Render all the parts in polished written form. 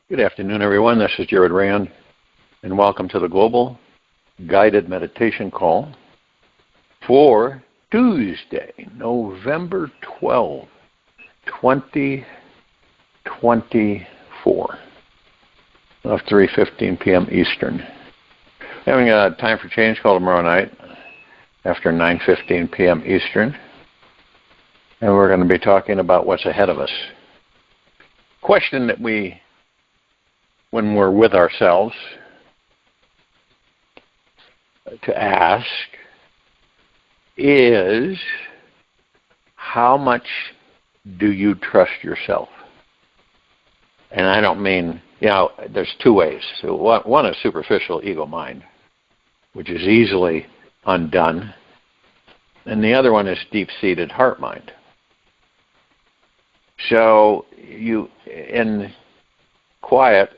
Good afternoon, everyone. This is Jared Rand, and welcome to the Global Guided Meditation Call for Tuesday, November 12, 2024, of 3:15 p.m. Eastern. Having a time for change call tomorrow night after 9:15 p.m. Eastern, and we're going to be talking about what's ahead of us. Question that when we're with ourselves, to ask is, how much do you trust yourself? And I don't mean, there's two ways. So one is superficial ego mind, which is easily undone, and the other one is deep-seated heart mind. So you, in quiet,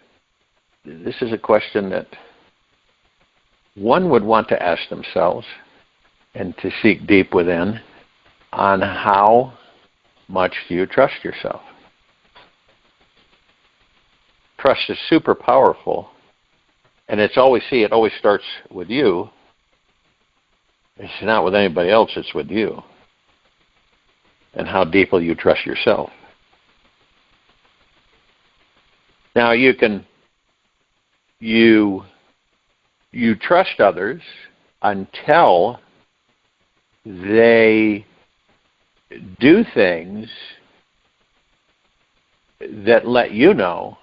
this is a question that one would want to ask themselves and to seek deep within on how much do you trust yourself. Trust is super powerful, and it always starts with you. It's not with anybody else, it's with you. And how deeply you trust yourself. Now you trust others until they do things that let you know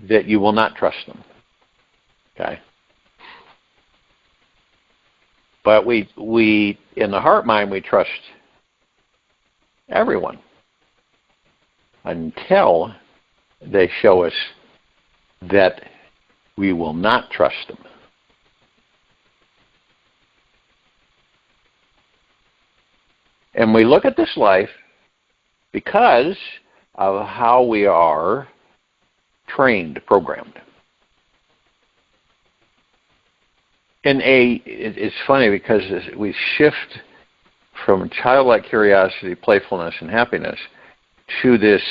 that you will not trust them. Okay? But we in the heart mind, we trust everyone until they show us that we will not trust them. And we look at this life because of how we are trained, programmed. And it's funny because we shift from childlike curiosity, playfulness, and happiness to this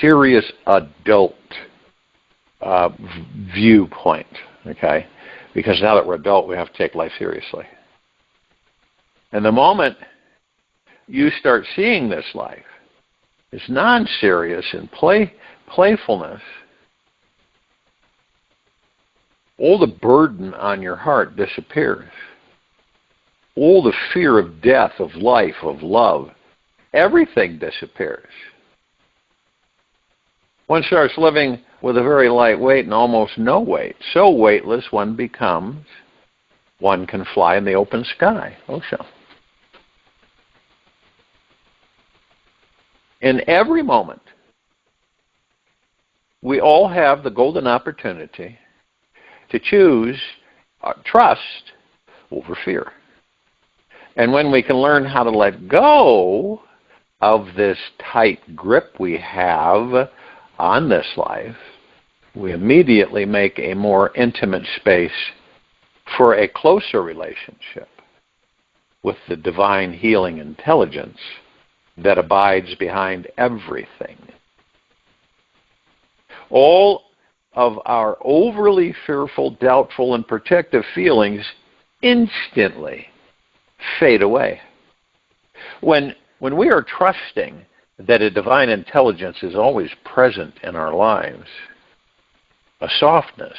serious adult viewpoint, okay? Because now that we're adult, we have to take life seriously. And the moment you start seeing this life as non-serious and playfulness, all the burden on your heart disappears. All the fear of death, of life, of love, everything disappears. One starts living with a very light weight and almost no weight. So weightless one becomes, one can fly in the open sky. Osho. In every moment, we all have the golden opportunity to choose trust over fear. And when we can learn how to let go of this tight grip we have on this life, we immediately make a more intimate space for a closer relationship with the divine healing intelligence that abides behind everything. All of our overly fearful, doubtful, and protective feelings instantly fade away. When we are trusting that a divine intelligence is always present in our lives, a softness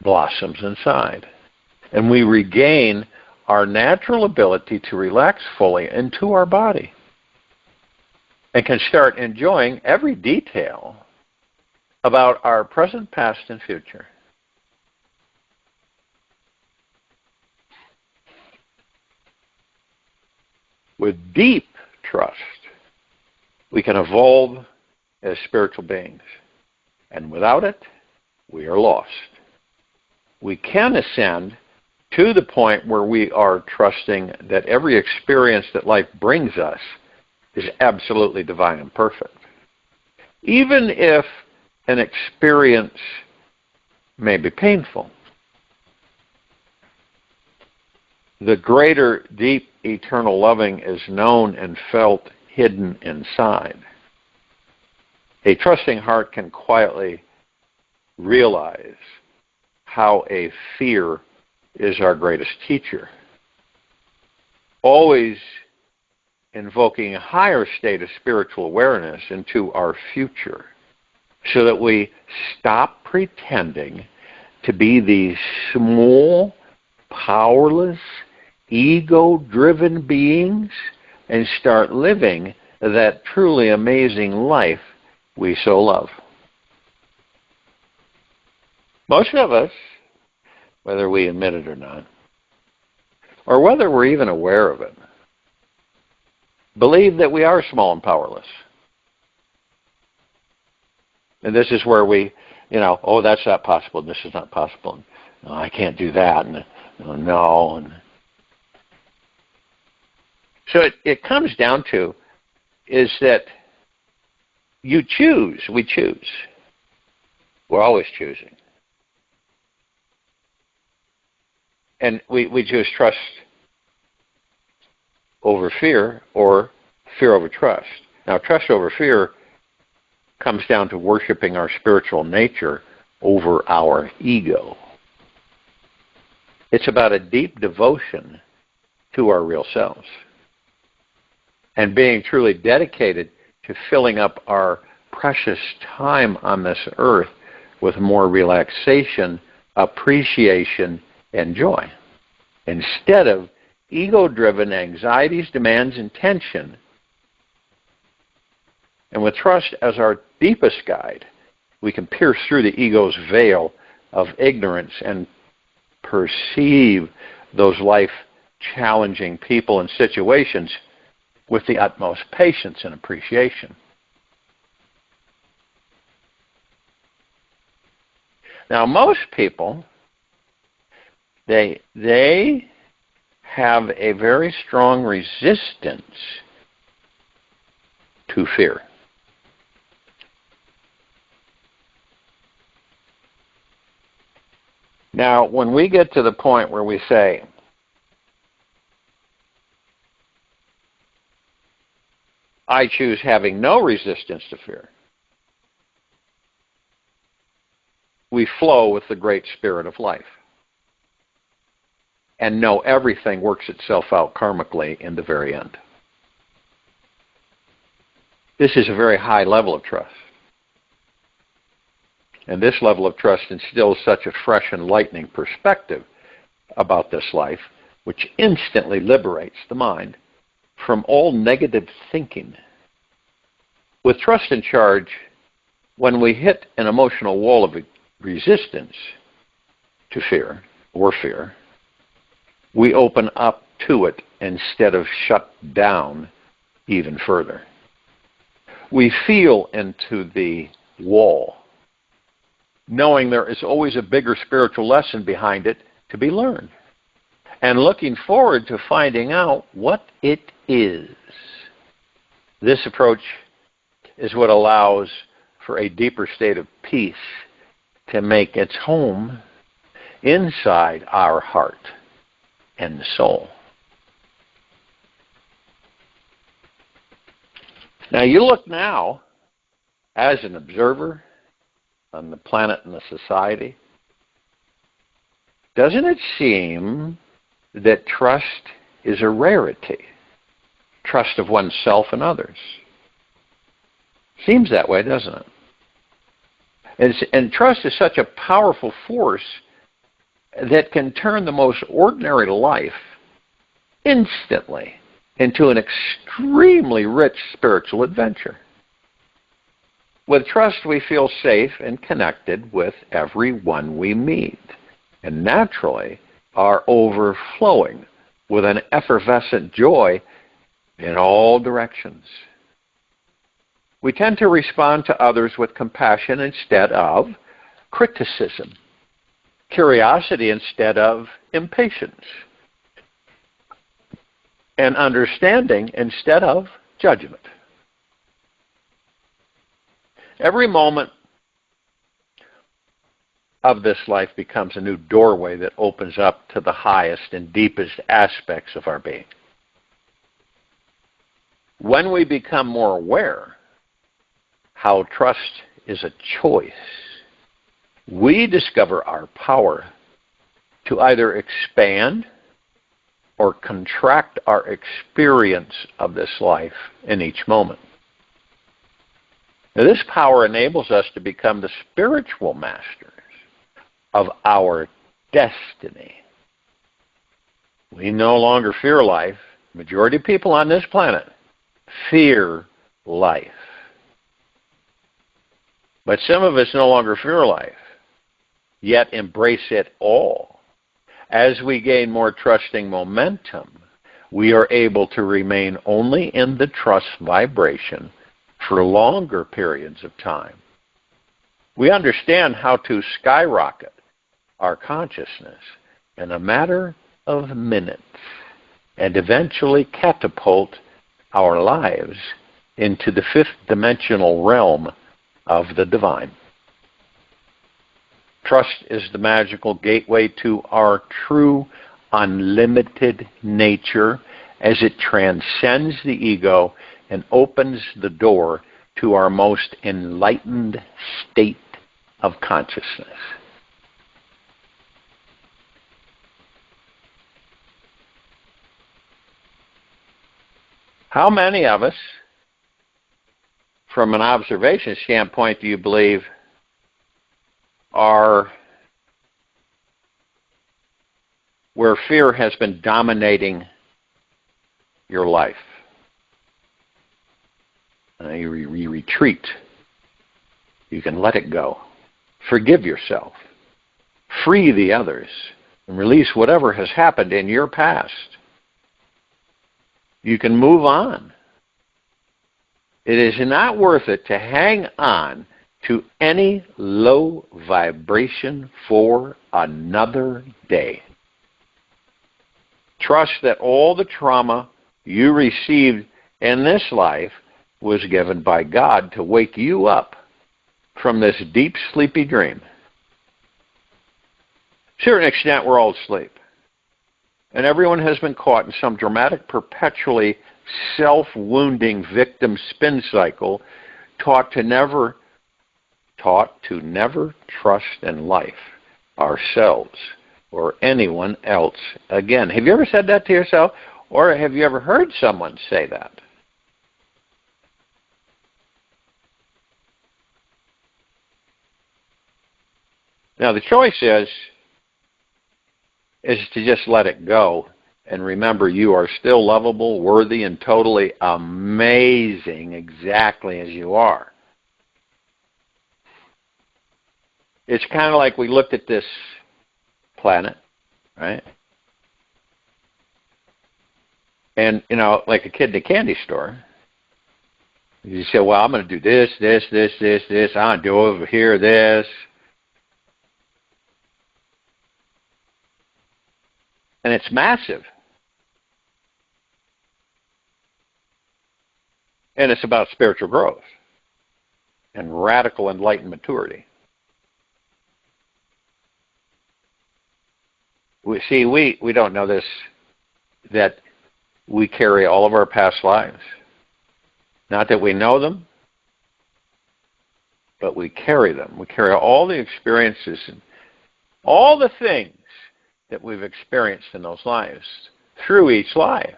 blossoms inside, and we regain our natural ability to relax fully into our body and can start enjoying every detail about our present, past, and future. With deep trust, we can evolve as spiritual beings. And without it, we are lost. We can ascend to the point where we are trusting that every experience that life brings us is absolutely divine and perfect. Even if an experience may be painful, the greater, deep, eternal loving is known and felt hidden inside. A trusting heart can quietly realize how a fear is our greatest teacher, always invoking a higher state of spiritual awareness into our future so that we stop pretending to be these small, powerless, ego-driven beings and start living that truly amazing life we so love. Most of us, whether we admit it or not, or whether we're even aware of it, believe that we are small and powerless. And this is where we, oh, that's not possible, and this is not possible, and no, I can't do that, and no. And so it comes down to is that you choose, we choose. We're always choosing. And we choose trust over fear or fear over trust. Now, trust over fear comes down to worshiping our spiritual nature over our ego. It's about a deep devotion to our real selves and being truly dedicated to filling up our precious time on this earth with more relaxation, appreciation, and joy, instead of ego-driven anxieties, demands, and tension. And with trust as our deepest guide, we can pierce through the ego's veil of ignorance and perceive those life-challenging people and situations with the utmost patience and appreciation. Now, most people, they have a very strong resistance to fear. Now, when we get to the point where we say, I choose having no resistance to fear, we flow with the great spirit of life and know everything works itself out karmically in the very end. This is a very high level of trust. And this level of trust instills such a fresh, enlightening perspective about this life, which instantly liberates the mind from all negative thinking. With trust in charge, when we hit an emotional wall of resistance to fear, we open up to it instead of shut down even further. We feel into the wall, knowing there is always a bigger spiritual lesson behind it to be learned, and looking forward to finding out what it is. This approach is what allows for a deeper state of peace to make its home inside our heart and the soul. Now, you look now as an observer on the planet and the society. Doesn't it seem that trust is a rarity? Trust of oneself and others. Seems that way, doesn't it? And trust is such a powerful force that can turn the most ordinary life instantly into an extremely rich spiritual adventure. With trust, we feel safe and connected with everyone we meet, and naturally are overflowing with an effervescent joy in all directions. We tend to respond to others with compassion instead of criticism, curiosity instead of impatience, and understanding instead of judgment. Every moment of this life becomes a new doorway that opens up to the highest and deepest aspects of our being. When we become more aware how trust is a choice, we discover our power to either expand or contract our experience of this life in each moment. Now, this power enables us to become the spiritual masters of our destiny. We no longer fear life. The majority of people on this planet fear life. But some of us no longer fear life, yet embrace it all. As we gain more trusting momentum, we are able to remain only in the trust vibration for longer periods of time. We understand how to skyrocket our consciousness in a matter of minutes and eventually catapult our lives into the fifth dimensional realm of the divine. Trust is the magical gateway to our true unlimited nature as it transcends the ego and opens the door to our most enlightened state of consciousness. How many of us, from an observation standpoint, do you believe are where fear has been dominating your life? You retreat. You can let it go. Forgive yourself. Free the others. And release whatever has happened in your past. You can move on. It is not worth it to hang on to any low vibration for another day. Trust that all the trauma you received in this life was given by God to wake you up from this deep, sleepy dream. To a certain extent, we're all asleep. And everyone has been caught in some dramatic, perpetually self-wounding victim spin cycle, taught to never trust in life, ourselves, or anyone else again. Have you ever said that to yourself? Or have you ever heard someone say that? Now the choice is to just let it go and remember you are still lovable, worthy, and totally amazing exactly as you are. It's kind of like we looked at this planet, right? And, like a kid in a candy store, you say, well, I'm going to do this, I'm going to do over here this. And it's massive. And it's about spiritual growth and radical enlightened maturity. We don't know this, that we carry all of our past lives. Not that we know them, but we carry them. We carry all the experiences and all the things that we've experienced in those lives through each life.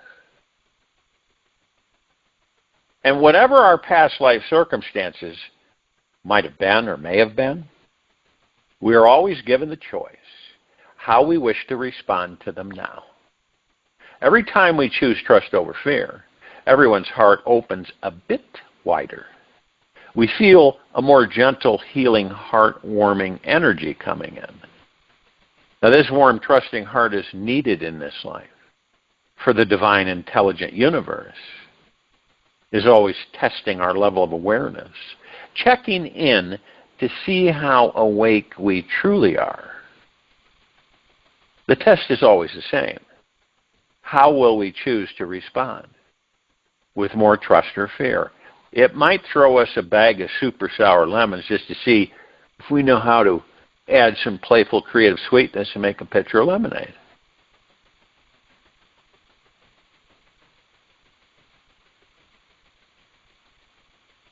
And whatever our past life circumstances might have been or may have been, we are always given the choice how we wish to respond to them now. Every time we choose trust over fear, everyone's heart opens a bit wider. We feel a more gentle, healing, heart-warming energy coming in. Now, this warm, trusting heart is needed in this life, for the divine, intelligent universe is always testing our level of awareness, checking in to see how awake we truly are. The test is always the same. How will we choose to respond? With more trust or fear? It might throw us a bag of super sour lemons just to see if we know how to add some playful, creative sweetness and make a pitcher of lemonade.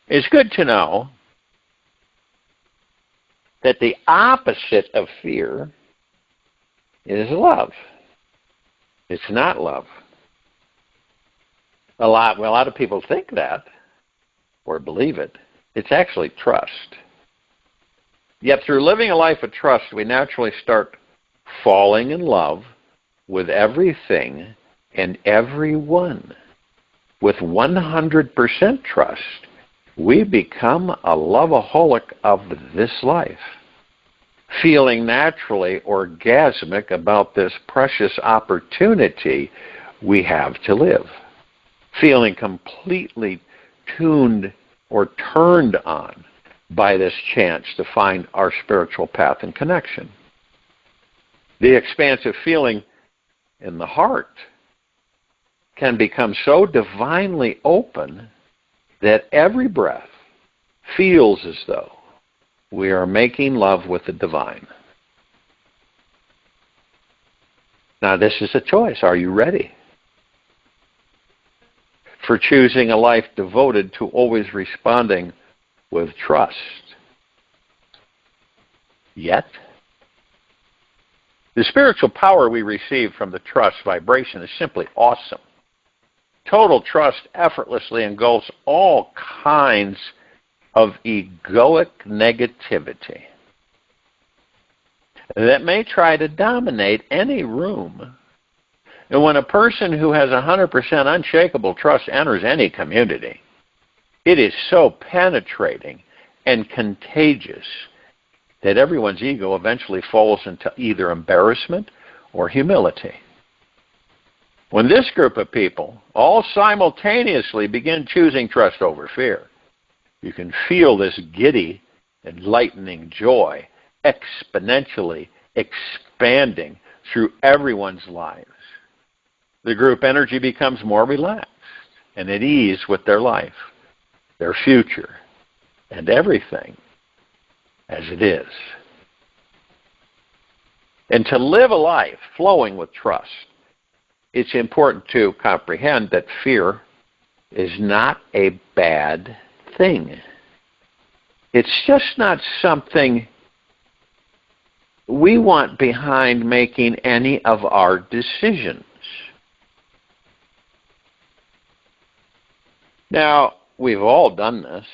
It's good to know that the opposite of fear is love. It's not love. A lot of people think that or believe it. It's actually trust. Yet through living a life of trust, we naturally start falling in love with everything and everyone. With 100% trust, we become a loveaholic of this life, feeling naturally orgasmic about this precious opportunity we have to live, feeling completely tuned or turned on by this chance to find our spiritual path and connection. The expansive feeling in the heart can become so divinely open that every breath feels as though we are making love with the divine. Now, this is a choice. Are you ready for choosing a life devoted to always responding with trust? Yet, the spiritual power we receive from the trust vibration is simply awesome. Total trust effortlessly engulfs all kinds of egoic negativity that may try to dominate any room. And when a person who has 100% unshakable trust enters any community, it is so penetrating and contagious that everyone's ego eventually falls into either embarrassment or humility. When this group of people all simultaneously begin choosing trust over fear, you can feel this giddy, enlightening joy exponentially expanding through everyone's lives. The group energy becomes more relaxed and at ease with their life, their future, and everything as it is. And to live a life flowing with trust, it's important to comprehend that fear is not a bad thing. It's just not something we want behind making any of our decisions. Now, we've all done this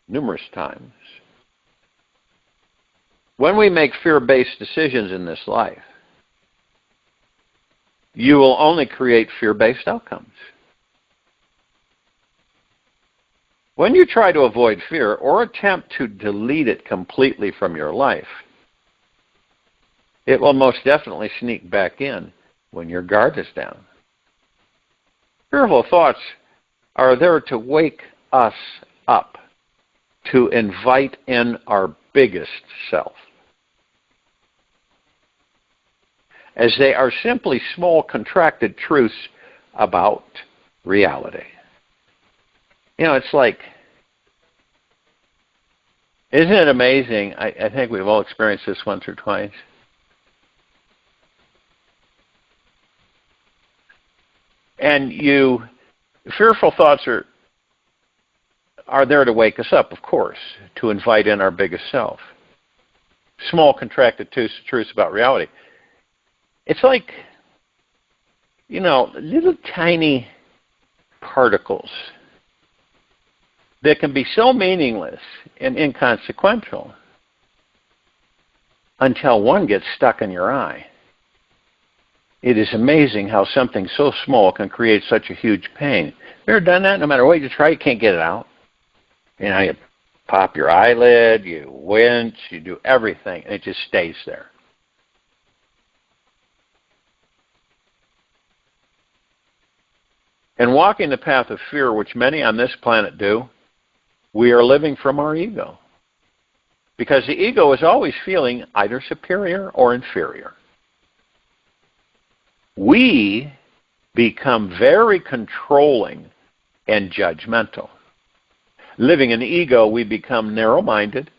numerous times. When we make fear-based decisions in this life, you will only create fear-based outcomes. When you try to avoid fear or attempt to delete it completely from your life, it will most definitely sneak back in when your guard is down. Fearful thoughts are there to wake us up, to invite in our biggest self, as they are simply small contracted truths about reality. You know, it's like, isn't it amazing? I think we've all experienced this once or twice. And fearful thoughts are there to wake us up, of course, to invite in our biggest self. Small contracted truths about reality. It's like, little tiny particles that can be so meaningless and inconsequential until one gets stuck in your eye. It is amazing how something so small can create such a huge pain. You ever done that? No matter what you try, you can't get it out. You pop your eyelid, you wince, you do everything, and it just stays there. And walking the path of fear, which many on this planet do, we are living from our ego. Because the ego is always feeling either superior or inferior. We become very controlling and judgmental. Living in the ego, we become narrow-minded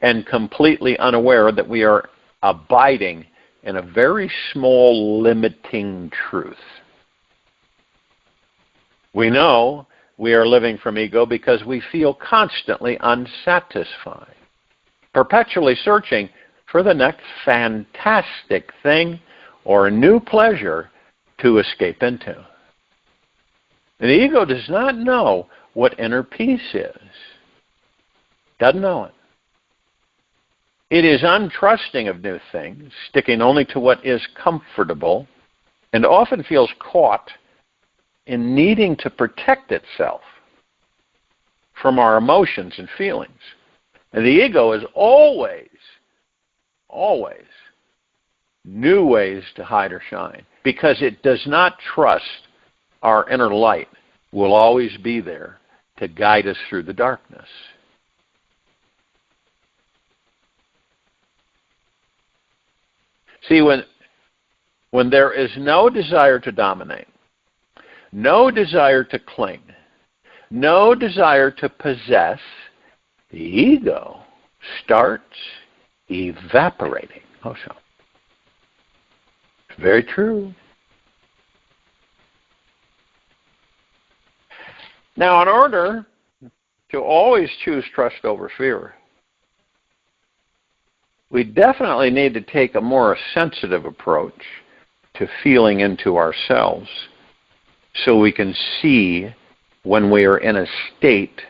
and completely unaware that we are abiding in a very small, limiting truth. We know we are living from ego because we feel constantly unsatisfied. perpetually searching for the next fantastic thing or new pleasure to escape into. And the ego does not know what inner peace is. Doesn't know it. It is untrusting of new things, sticking only to what is comfortable, and often feels caught in needing to protect itself from our emotions and feelings. And the ego is always new ways to hide or shine, because it does not trust our inner light will always be there to guide us through the darkness. See, when there is no desire to dominate, no desire to cling, no desire to possess, the ego starts evaporating. Oh, so. It's very true. Now, in order to always choose trust over fear, we definitely need to take a more sensitive approach to feeling into ourselves so we can see when we are in a state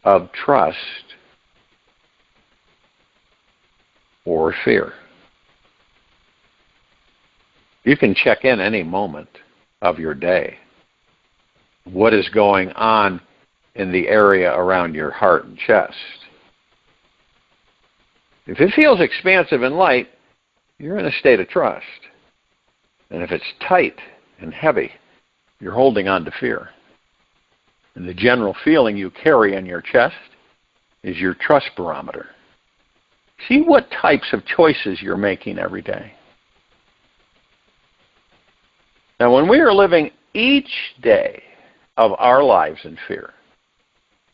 of trust or fear. You can check in any moment of your day. What is going on in the area around your heart and chest? If it feels expansive and light, you're in a state of trust. And if it's tight and heavy, you're holding on to fear. And the general feeling you carry in your chest is your trust barometer. See what types of choices you're making every day. Now, when we are living each day of our lives in fear,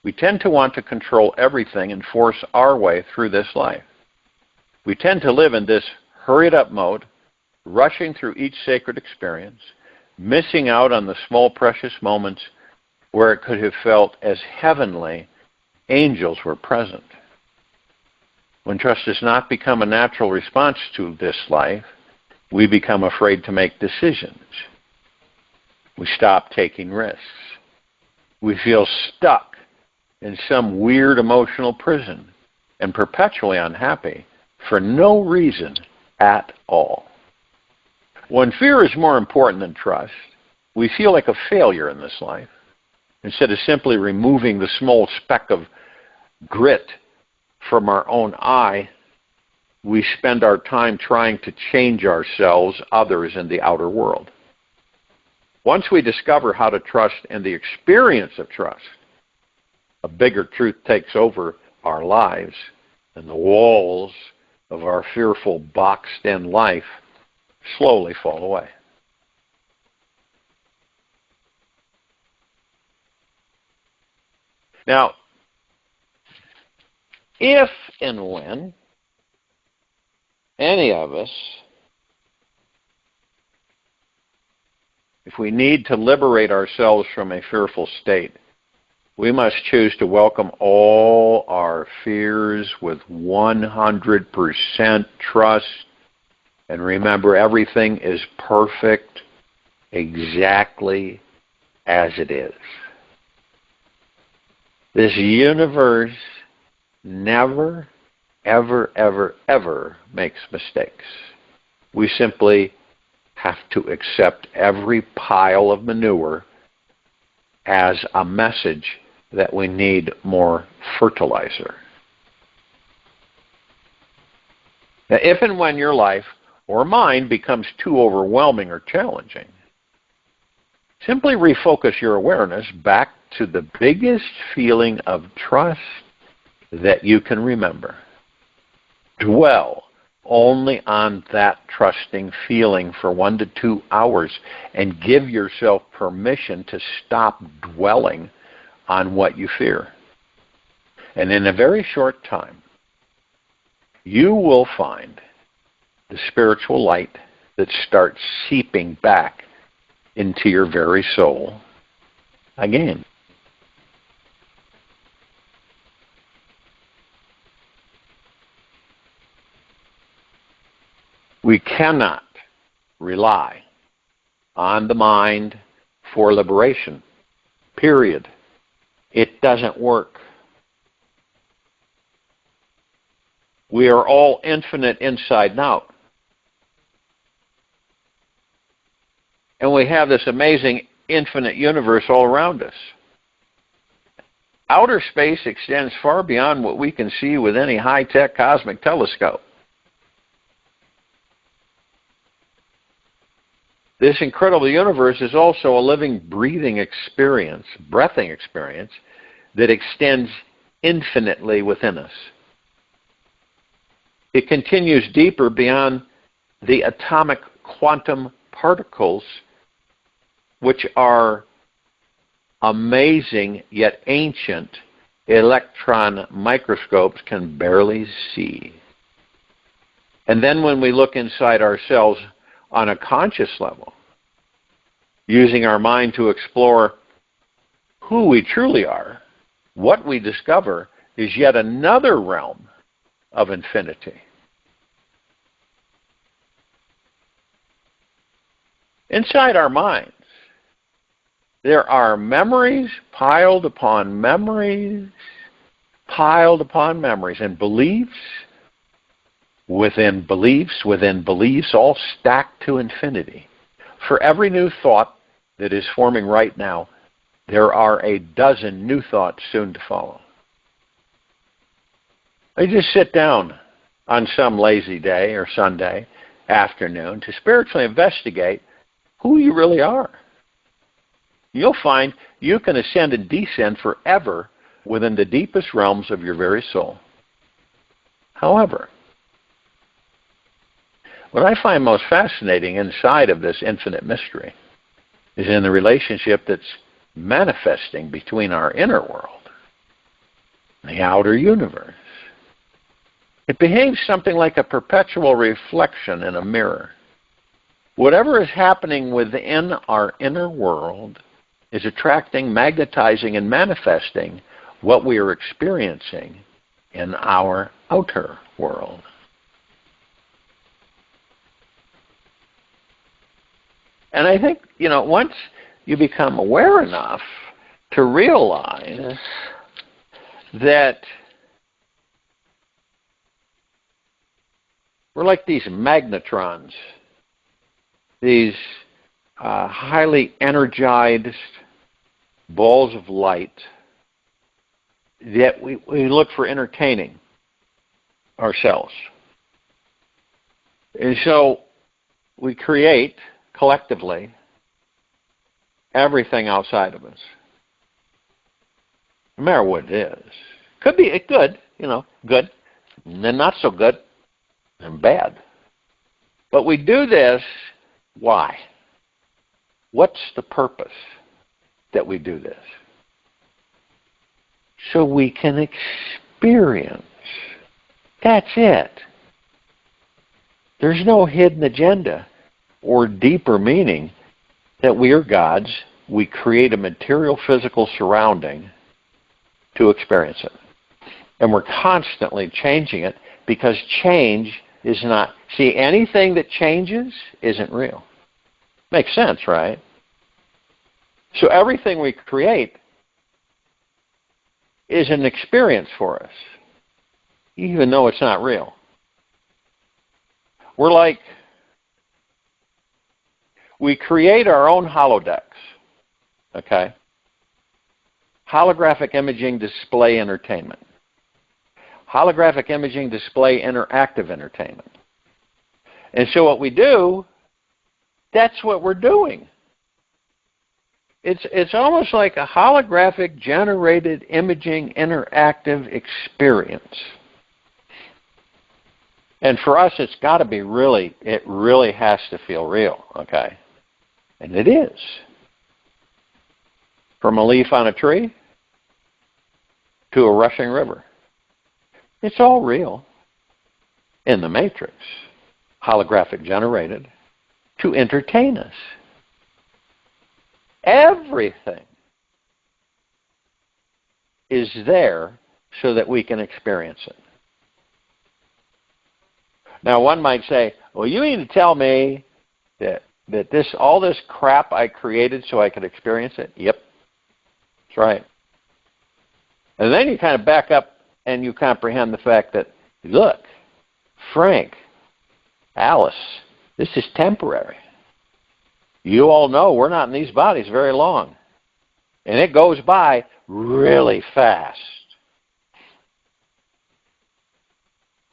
we tend to want to control everything and force our way through this life. We tend to live in this hurried up mode, rushing through each sacred experience, missing out on the small precious moments where it could have felt as heavenly angels were present. When trust does not become a natural response to this life, we become afraid to make decisions. We stop taking risks. We feel stuck in some weird emotional prison and perpetually unhappy for no reason at all. When fear is more important than trust, we feel like a failure in this life. Instead of simply removing the small speck of grit from our own eye, we spend our time trying to change ourselves, others, and the outer world. Once we discover how to trust and the experience of trust, a bigger truth takes over our lives, and the walls of our fearful, boxed-in life slowly fall away. Now, if and when any of us, if we need to liberate ourselves from a fearful state, we must choose to welcome all our fears with 100% trust and remember everything is perfect exactly as it is. This universe never, ever, ever, ever makes mistakes. We simply have to accept every pile of manure as a message that we need more fertilizer. Now, if and when your life or mine becomes too overwhelming or challenging, simply refocus your awareness back to the biggest feeling of trust that you can remember. Dwell only on that trusting feeling for 1 to 2 hours and give yourself permission to stop dwelling on what you fear. And in a very short time, you will find the spiritual light that starts seeping back into your very soul again. We cannot rely on the mind for liberation. Period. It doesn't work. We are all infinite inside and out. And we have this amazing infinite universe all around us. Outer space extends far beyond what we can see with any high-tech cosmic telescope. This incredible universe is also a living, breathing experience, breathing experience, that extends infinitely within us. It continues deeper beyond the atomic quantum particles, which are amazing yet ancient electron microscopes can barely see. And then when we look inside ourselves on a conscious level, using our mind to explore who we truly are, what we discover is yet another realm of infinity. Inside our minds, there are memories piled upon memories, and beliefs within beliefs, all stacked to infinity. For every new thought that is forming right now, there are a dozen new thoughts soon to follow. I just sit down on some lazy day or Sunday afternoon to spiritually investigate who you really are. You'll find you can ascend and descend forever within the deepest realms of your very soul. However, what I find most fascinating inside of this infinite mystery is in the relationship that's manifesting between our inner world and the outer universe. It behaves something like a perpetual reflection in a mirror. Whatever is happening within our inner world is attracting, magnetizing, and manifesting what we are experiencing in our outer world. And I think, once you become aware enough to realize that we're like these magnetrons, these highly energized balls of light that we look for entertaining ourselves. And so we create collectively everything outside of us, no matter what it is. Could be good, good, and then not so good, and bad. But we do this, why? What's the purpose that we do this? So we can experience. That's it. There's no hidden agenda or deeper meaning that we are gods. We create a material, physical surrounding to experience it. And we're constantly changing it because change is not... See, anything that changes isn't real. Makes sense, right? So everything we create is an experience for us, even though it's not real. We're like... We create our own holodecks, okay? Holographic imaging display entertainment. Holographic imaging display interactive entertainment. And so what we do, that's what we're doing. It's almost like a holographic generated imaging interactive experience. And for us, it's got to be it really has to feel real, okay? And it is. From a leaf on a tree to a rushing river. It's all real in the matrix, holographic generated, to entertain us. Everything is there so that we can experience it. Now, one might say, well, you mean to tell me that all this crap I created so I could experience it? Yep, that's right. And then you kind of back up and you comprehend the fact that, look, Frank, Alice, this is temporary. You all know we're not in these bodies very long. And it goes by really fast.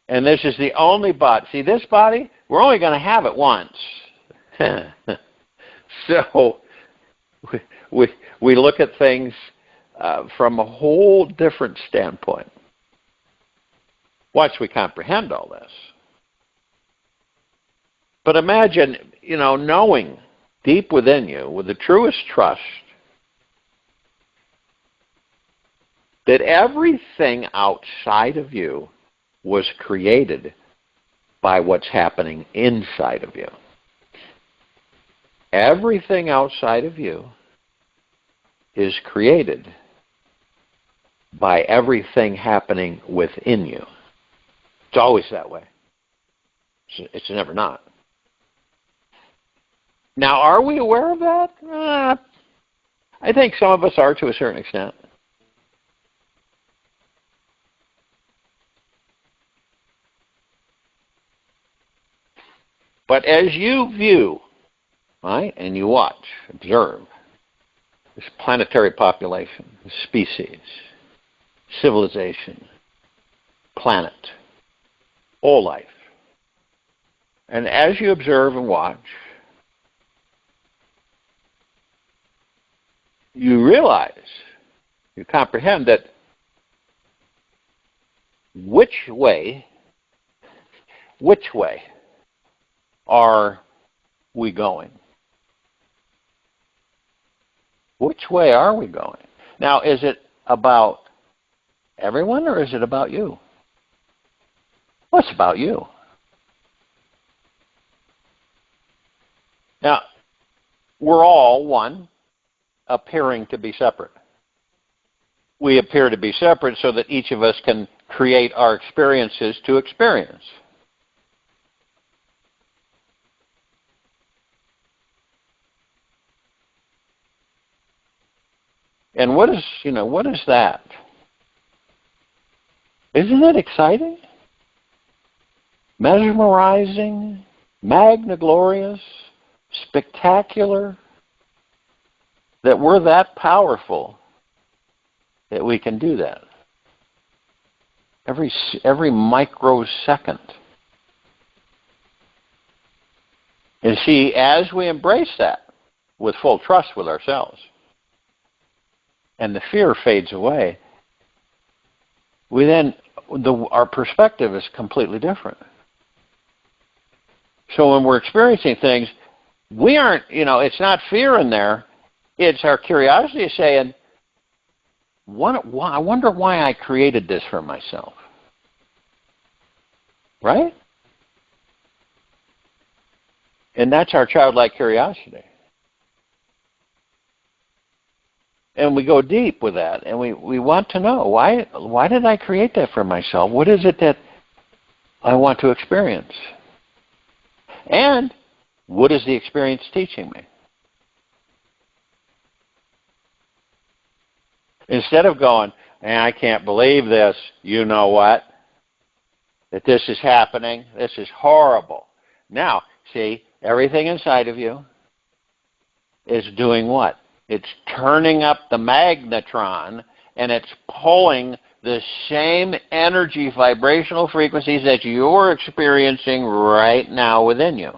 And this is the only body. See, this body, we're only going to have it once. So we look at things from a whole different standpoint once we comprehend all this. But imagine, knowing deep within you, with the truest trust, that everything outside of you was created by what's happening inside of you. Everything outside of you is created by everything happening within you. It's always that way. It's never not. Now, are we aware of that? I think some of us are to a certain extent. But as you view, right, and you watch, observe, this planetary population, species, civilization, planet, all life, and as you observe and watch, you realize, you comprehend that which way are we going? Which way are we going? Now, is it about everyone or is it about you? Well, it's about you. Now, we're all one, appearing to be separate. We appear to be separate so that each of us can create our experiences to experience. And what is that? Isn't it exciting? Mesmerizing, magna-glorious, spectacular, that we're that powerful that we can do that. Every microsecond. And see, as we embrace that with full trust with ourselves, and the fear fades away, our perspective is completely different. So when we're experiencing things, we aren't, it's not fear in there. It's our curiosity saying, I wonder why I created this for myself. Right? And that's our childlike curiosity. And we go deep with that, and we want to know, why did I create that for myself? What is it that I want to experience? And what is the experience teaching me? Instead of going, I can't believe this, you know what? That this is happening, this is horrible. Now, see, everything inside of you is doing what? It's turning up the magnetron, and it's pulling the same energy vibrational frequencies that you're experiencing right now within you.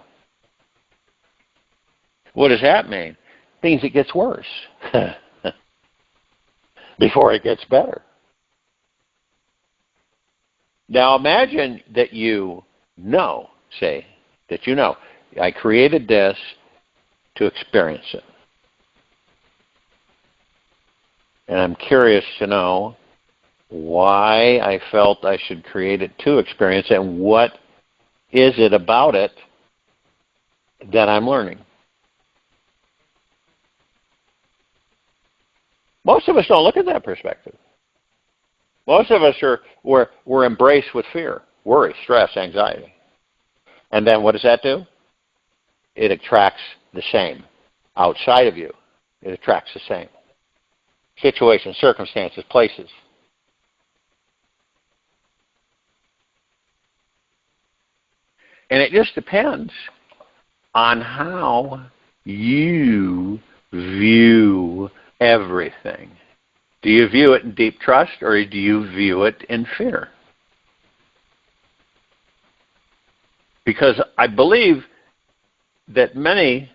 What does that mean? It means it gets worse before it gets better. Now imagine that I created this to experience it. And I'm curious to know why I felt I should create it to experience it, and what is it about it that I'm learning. Most of us don't look at that perspective. Most of us we're embraced with fear, worry, stress, anxiety. And then what does that do? It attracts the same. Outside of you, it attracts the same. Situations, circumstances, places. And it just depends on how you view everything. Do you view it in deep trust, or do you view it in fear? Because I believe that many,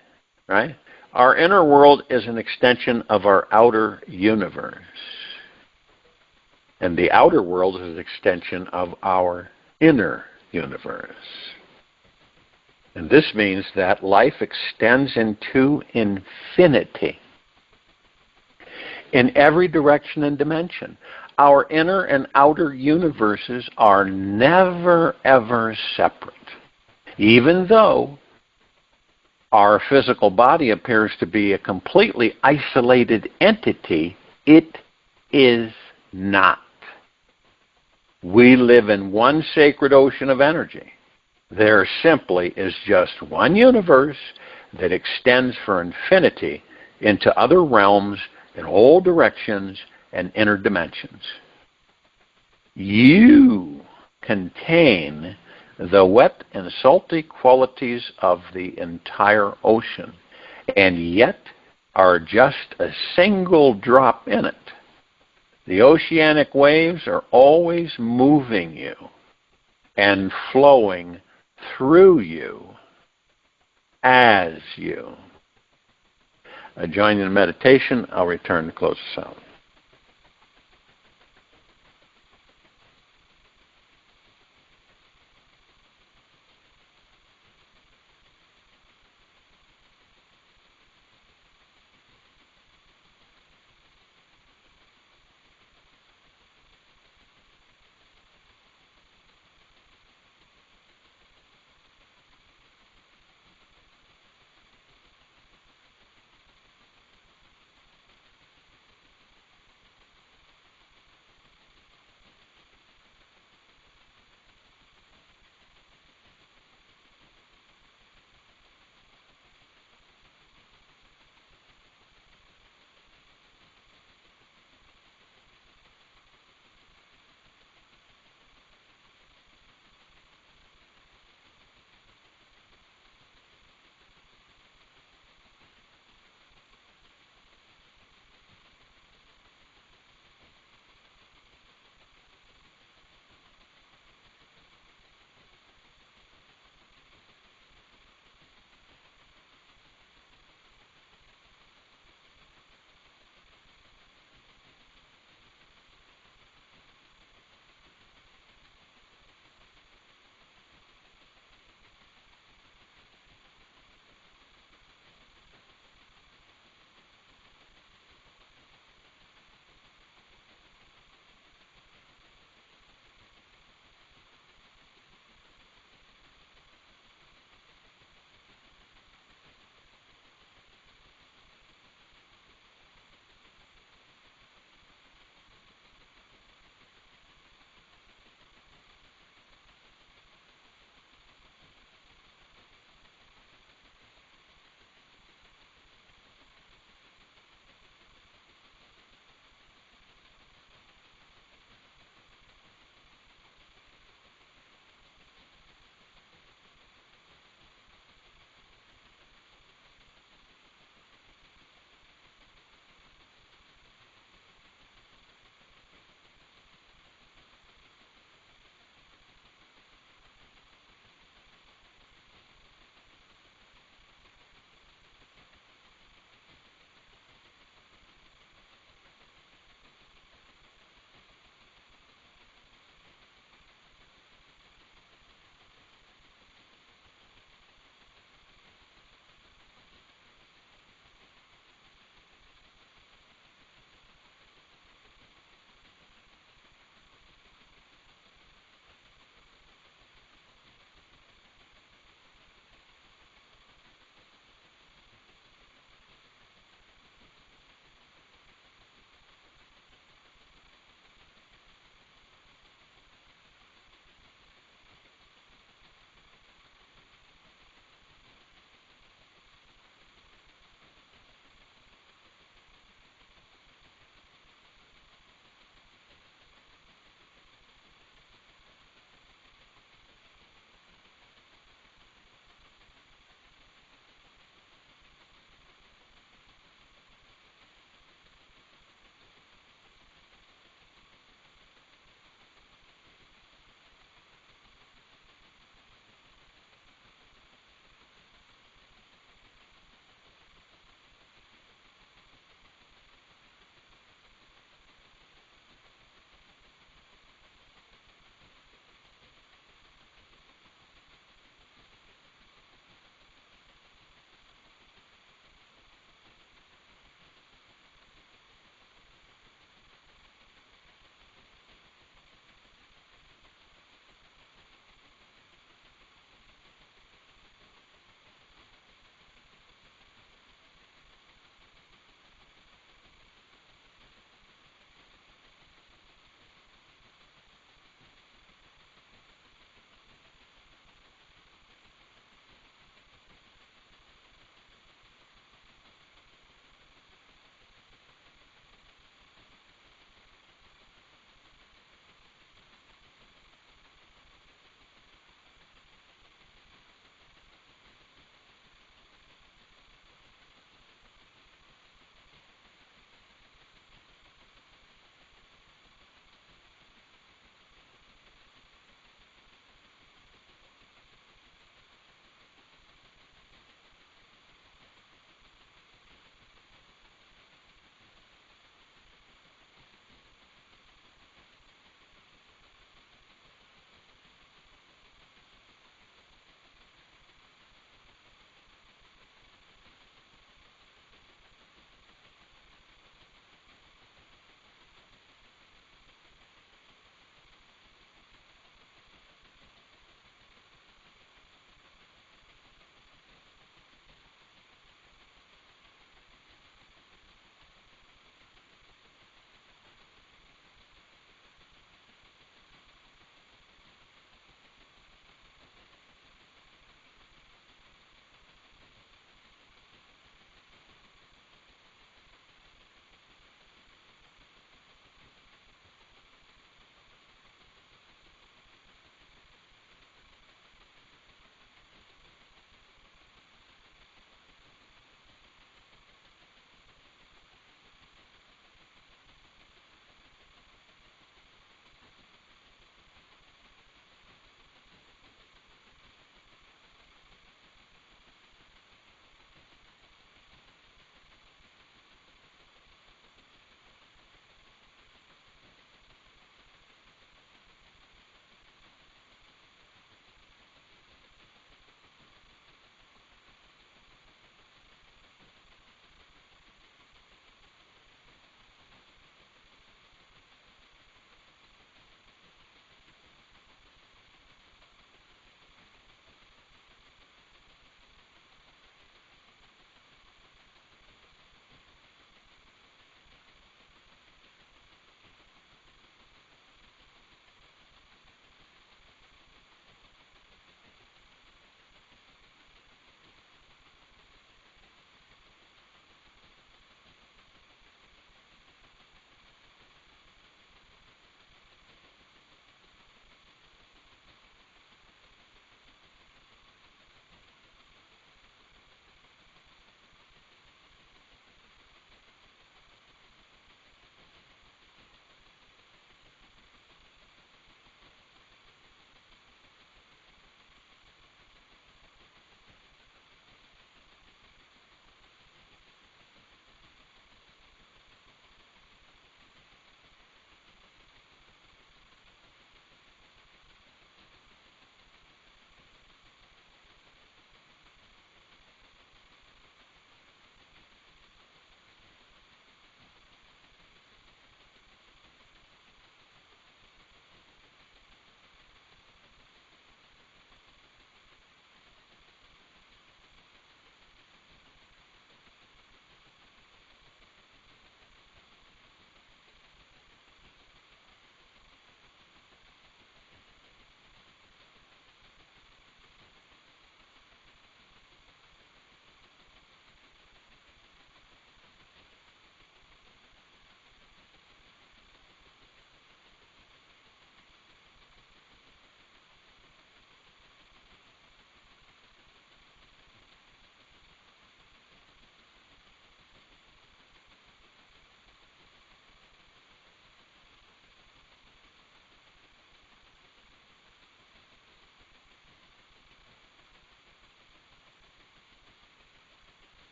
right, our inner world is an extension of our outer universe. And the outer world is an extension of our inner universe. And this means that life extends into infinity in every direction and dimension. Our inner and outer universes are never, ever separate. Even though our physical body appears to be a completely isolated entity, it is not. We live in one sacred ocean of energy. There simply is just one universe that extends for infinity into other realms in all directions and inner dimensions. You contain the wet and salty qualities of the entire ocean, and yet are just a single drop in it. The oceanic waves are always moving you and flowing through you as you. Join in meditation. I'll return to close this out.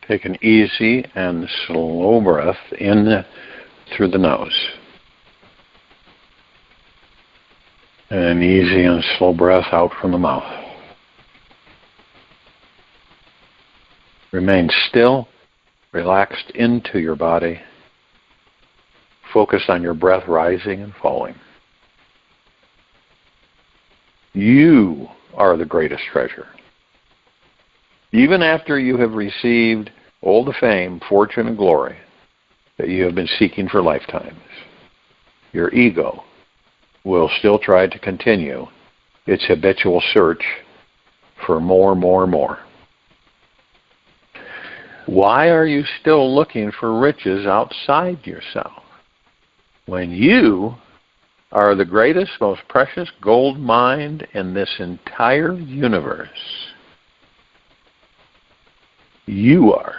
Take an easy and slow breath in through the nose. And an easy and slow breath out from the mouth. Remain still, relaxed into your body. Focus on your breath rising and falling. You are the greatest treasure. Even after you have received all the fame, fortune, and glory that you have been seeking for lifetimes, your ego will still try to continue its habitual search for more, more, more. Why are you still looking for riches outside yourself when you are the greatest, most precious gold mine in this entire universe? You are.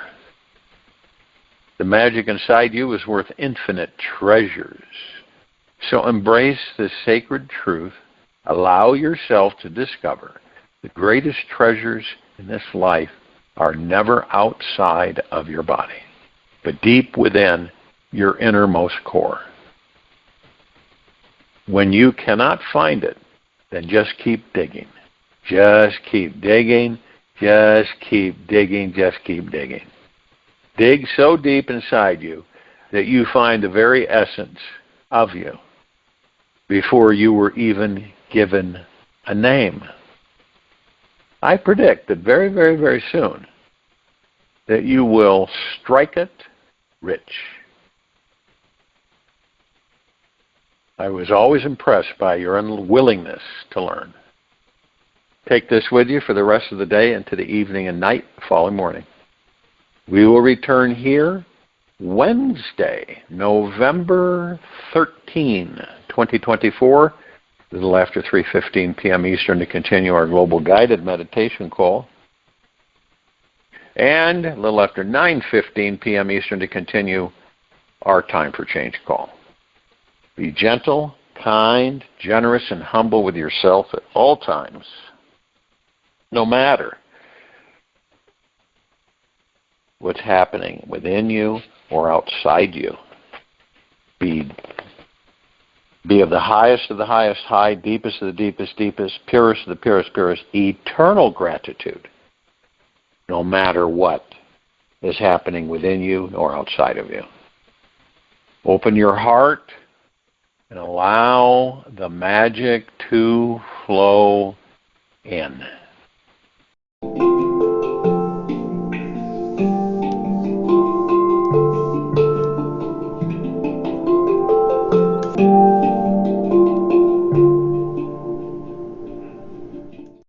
The magic inside you is worth infinite treasures. So embrace this sacred truth. Allow yourself to discover the greatest treasures in this life are never outside of your body, but deep within your innermost core. When you cannot find it, then just keep digging. Just keep digging. Just keep digging. Just keep digging. Dig so deep inside you that you find the very essence of you before you were even given a name. I predict that very, very, very soon that you will strike it rich. I was always impressed by your unwillingness to learn. Take this with you for the rest of the day into the evening and night the following morning. We will return here Wednesday, November 13, 2024, a little after 3:15 p.m. Eastern to continue our global guided meditation call. And a little after 9:15 p.m. Eastern to continue our Time for Change call. Be gentle, kind, generous, and humble with yourself at all times, no matter what's happening within you or outside you. Be of the highest of the highest high, deepest of the deepest deepest, purest of the purest purest, eternal gratitude, no matter what is happening within you or outside of you. Open your heart and allow the magic to flow in.